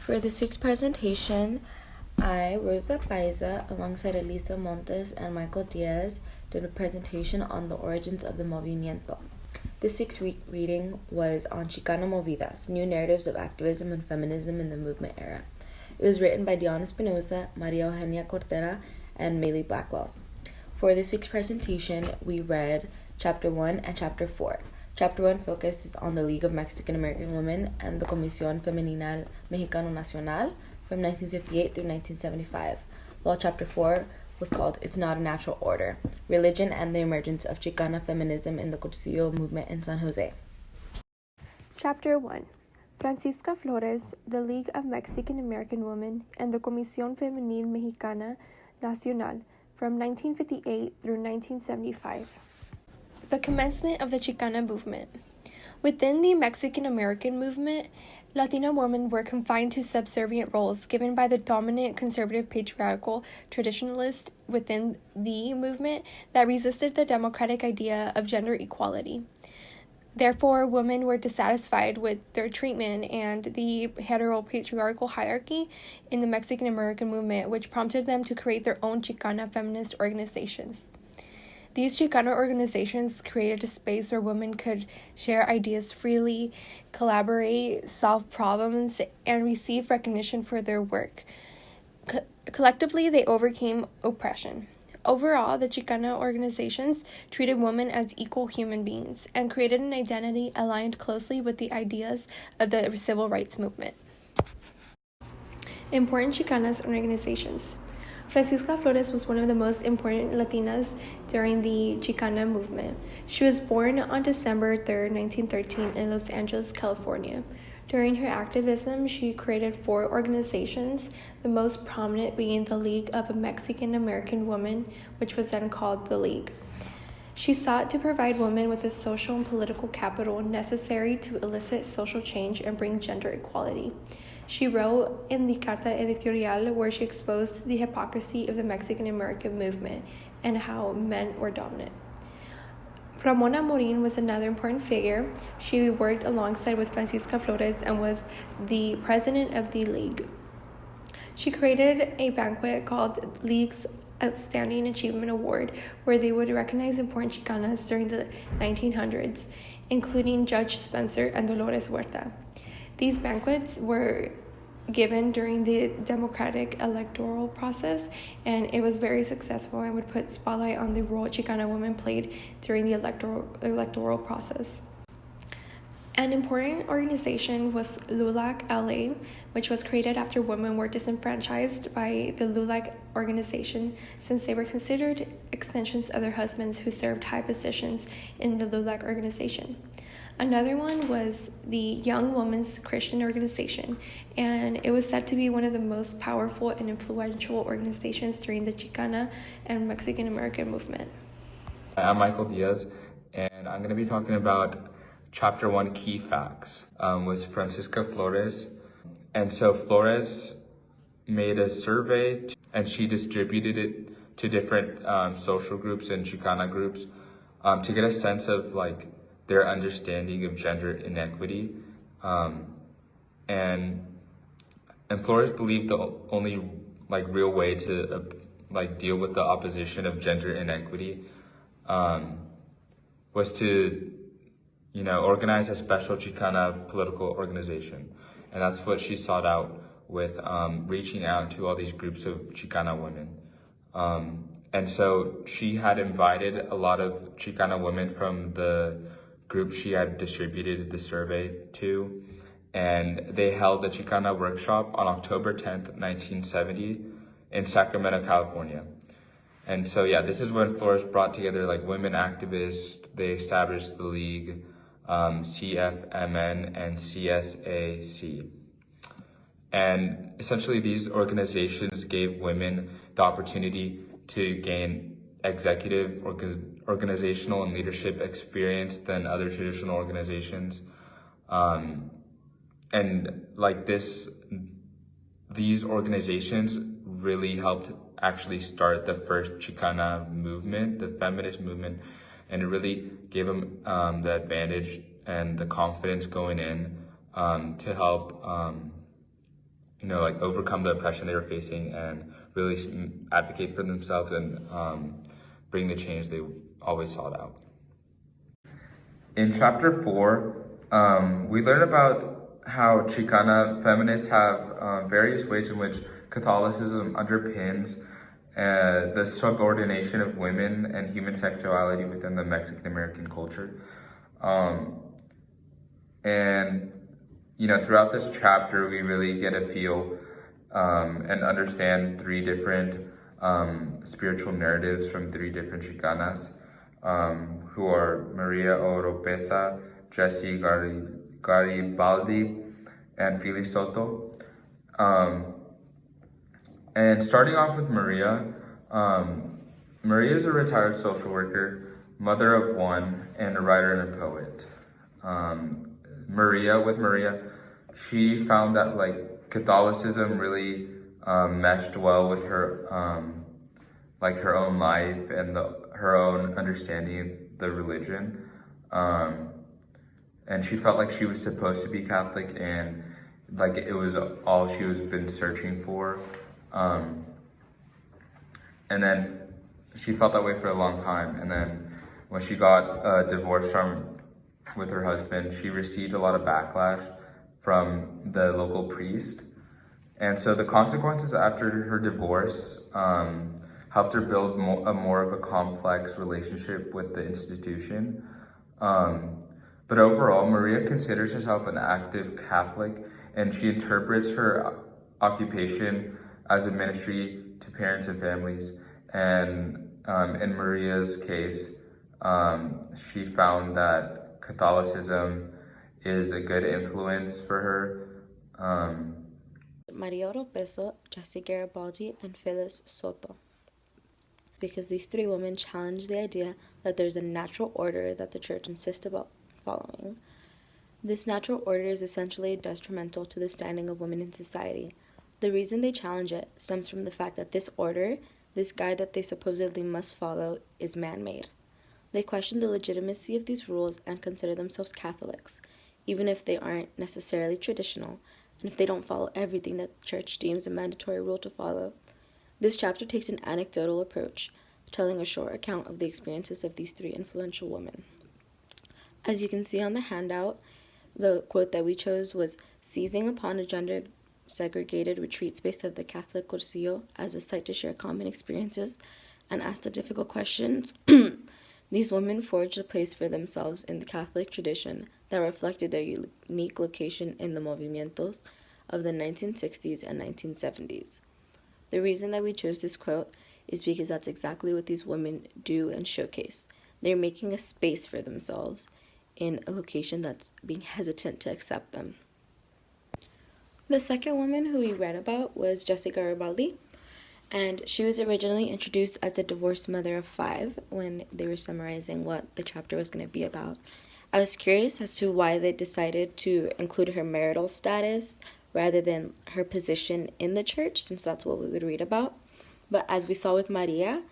For this week's presentation, I, Rosa Paiza, alongside Elisa Montes and Michael Diaz, did a presentation on the origins of the movimiento. This week's reading was on Chicano Movidas, New Narratives of Activism and Feminism in the Movement Era. It was written by Diana Espinosa, Maria Eugenia Cortera, and Maylee Blackwell. For this week's presentation, we read Chapter 1 and Chapter 4. Chapter 1 focuses on the League of Mexican American Women and the Comisión Femenina Mexicano Nacional from 1958 through 1975, while Chapter 4 was called It's Not a Natural Order, Religion and the Emergence of Chicana Feminism in the Cursillo Movement in San Jose. Chapter 1. Francisca Flores, the League of Mexican American Women, and the Comisión Femenil Mexicana Nacional from 1958 through 1975. The commencement of the Chicana movement. Within the Mexican American movement, Latina women were confined to subservient roles given by the dominant conservative patriarchal traditionalist within the movement that resisted the democratic idea of gender equality. Therefore, women were dissatisfied with their treatment and the heteropatriarchal hierarchy in the Mexican American movement, which prompted them to create their own Chicana feminist organizations. These Chicano organizations created a space where women could share ideas freely, collaborate, solve problems, and receive recognition for their work. Collectively, they overcame oppression. Overall, the Chicano organizations treated women as equal human beings and created an identity aligned closely with the ideas of the civil rights movement. Important Chicanas organizations. Francisca Flores was one of the most important Latinas during the Chicana movement. She was born on December 3, 1913 in Los Angeles, California. During her activism, she created 4 organizations, the most prominent being the League of Mexican American Women, which was then called the League. She sought to provide women with the social and political capital necessary to elicit social change and bring gender equality. She wrote in the Carta Editorial where she exposed the hypocrisy of the Mexican American movement and how men were dominant. Ramona Morin was another important figure. She worked alongside with Francisca Flores and was the president of the League. She created a banquet called League's Outstanding Achievement Award, where they would recognize important Chicanas during the 1900s, including Judge Spencer and Dolores Huerta. These banquets were given during the democratic electoral process, and it was very successful and would put spotlight on the role Chicana women played during the electoral process. An important organization was LULAC LA, which was created after women were disenfranchised by the LULAC organization since they were considered extensions of their husbands who served high positions in the LULAC organization. Another one was the Young Women's Christian Organization, and it was said to be one of the most powerful and influential organizations during the Chicana and Mexican American movement. I'm Michael Diaz, and I'm going to be talking about Chapter 1 Key Facts with Francisca Flores. And so Flores made a survey, and she distributed it to different social groups and Chicana groups to get a sense of their understanding of gender inequity. And Flores believed the only real way to deal with the opposition of gender inequity was to organize a special Chicana political organization. And that's what she sought out with reaching out to all these groups of Chicana women. And so she had invited a lot of Chicana women from the group she had distributed the survey to, and they held a Chicana workshop on October 10th, 1970 in Sacramento, California. And so, this is when Flores brought together women activists. They established the League, CFMN, and CSAC. And essentially these organizations gave women the opportunity to gain executive, organizational, and leadership experience than other traditional organizations. These organizations really helped actually start the first Chicana movement, the feminist movement, and it really gave them the advantage and the confidence going in to help like overcome the oppression they were facing and really advocate for themselves and bring the change they always sought out. In chapter 4, we learn about how Chicana feminists have various ways in which Catholicism underpins the subordination of women and human sexuality within the Mexican American culture. And throughout this chapter, we really get a feel and understand 3 different spiritual narratives from 3 different Chicanas, who are Maria Oropesa, Jessie Garibaldi, and Fili Soto. And starting off with Maria, Maria is a retired social worker, mother of 1, and a writer and a poet. Maria, she found that Catholicism really meshed well with her her own life and her own understanding of the religion. And she felt like she was supposed to be Catholic and it was all she was been searching for. And then she felt that way for a long time. And then when she got divorced with her husband, she received a lot of backlash from the local priest. And so the consequences after her divorce helped her build more of a complex relationship with the institution. But overall, Maria considers herself an active Catholic, and she interprets her occupation as a ministry to parents and families. And in Maria's case, she found that Catholicism is a good influence for her. Maria Oropesa, Jessie Garibaldi, and Phyllis Soto. Because these 3 women challenge the idea that there's a natural order that the church insists about following. This natural order is essentially detrimental to the standing of women in society. The reason they challenge it stems from the fact that this order, this guide that they supposedly must follow, is man-made. They question the legitimacy of these rules and consider themselves Catholics, even if they aren't necessarily traditional, and if they don't follow everything that the church deems a mandatory rule to follow. This chapter takes an anecdotal approach, telling a short account of the experiences of these 3 influential women. As you can see on the handout, the quote that we chose was, "Seizing upon a gender-segregated retreat space of the Catholic Cursillo as a site to share common experiences and ask the difficult questions, these women forged a place for themselves in the Catholic tradition that reflected their unique location in the movimientos of the 1960s and 1970s. The reason that we chose this quote is because that's exactly what these women do and showcase. They're making a space for themselves in a location that's being hesitant to accept them. The second woman who we read about was Jessie Garibaldi, and she was originally introduced as a divorced mother of 5 when they were summarizing what the chapter was going to be about. I was curious as to why they decided to include her marital status rather than her position in the church, since that's what we would read about. But as we saw with Maria,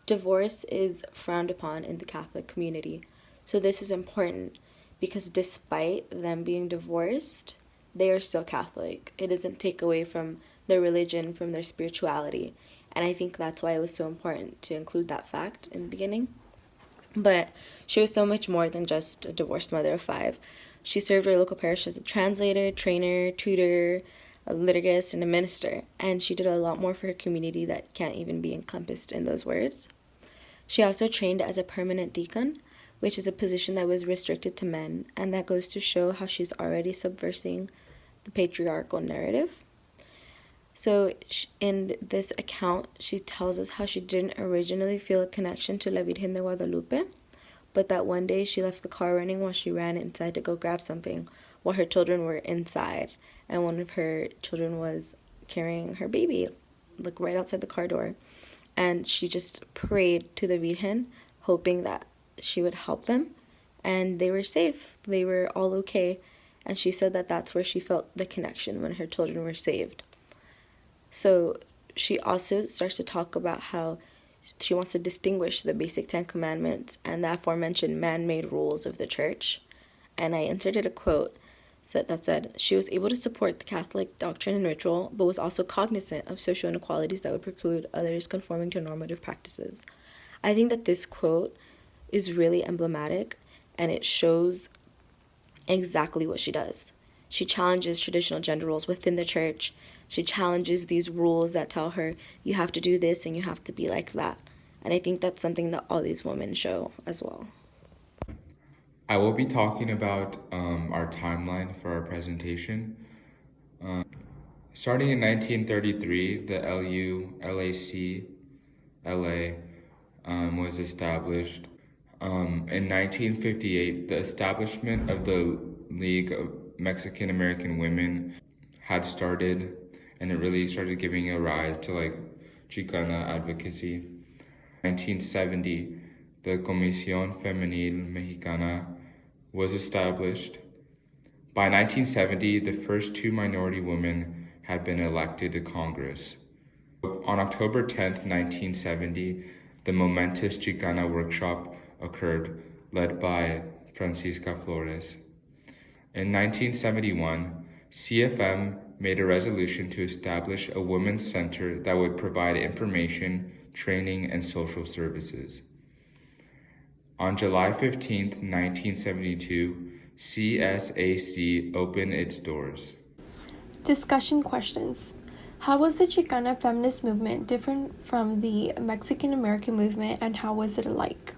divorce is frowned upon in the Catholic community. So this is important because despite them being divorced, they are still Catholic. It doesn't take away from their religion, from their spirituality. And I think that's why it was so important to include that fact in the beginning. But she was so much more than just a divorced mother of 5. She served her local parish as a translator, trainer, tutor, a liturgist, and a minister. And she did a lot more for her community that can't even be encompassed in those words. She also trained as a permanent deacon, which is a position that was restricted to men, and that goes to show how she's already subversing the patriarchal narrative. So in this account, she tells us how she didn't originally feel a connection to La Virgen de Guadalupe, but that one day she left the car running while she ran inside to go grab something while her children were inside, and one of her children was carrying her baby, right outside the car door. And she just prayed to the Virgen, hoping that she would help them, and they were safe. They were all okay, and she said that that's where she felt the connection, when her children were saved. So she also starts to talk about how she wants to distinguish the basic 10 commandments and the aforementioned man-made rules of the church. And I inserted a quote said she was able to support the Catholic doctrine and ritual, but was also cognizant of social inequalities that would preclude others conforming to normative practices. I think that this quote is really emblematic, and it shows exactly what she does. She challenges traditional gender roles within the church. She challenges these rules that tell her you have to do this and you have to be like that. And I think that's something that all these women show as well. I will be talking about our timeline for our presentation. Starting in 1933, the LULAC LA was established. In 1958, the establishment of the League of Mexican American Women had started, and it really started giving a rise to like Chicana advocacy. 1970, the Comisión Femenil Mexicana was established. By 1970, the first 2 minority women had been elected to Congress. On October 10th, 1970, the momentous Chicana workshop occurred, led by Francisca Flores. In 1971, CFM made a resolution to establish a women's center that would provide information, training, and social services. On July 15th, 1972, CSAC opened its doors. Discussion questions. How was the Chicana feminist movement different from the Mexican American movement, and how was it alike?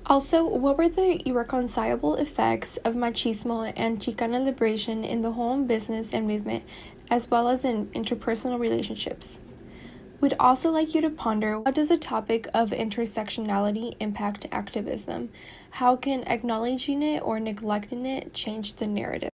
Also, what were the irreconcilable effects of machismo and Chicana liberation in the home, business, and movement, as well as in interpersonal relationships? We'd also like you to ponder, how does the topic of intersectionality impact activism? How can acknowledging it or neglecting it change the narrative?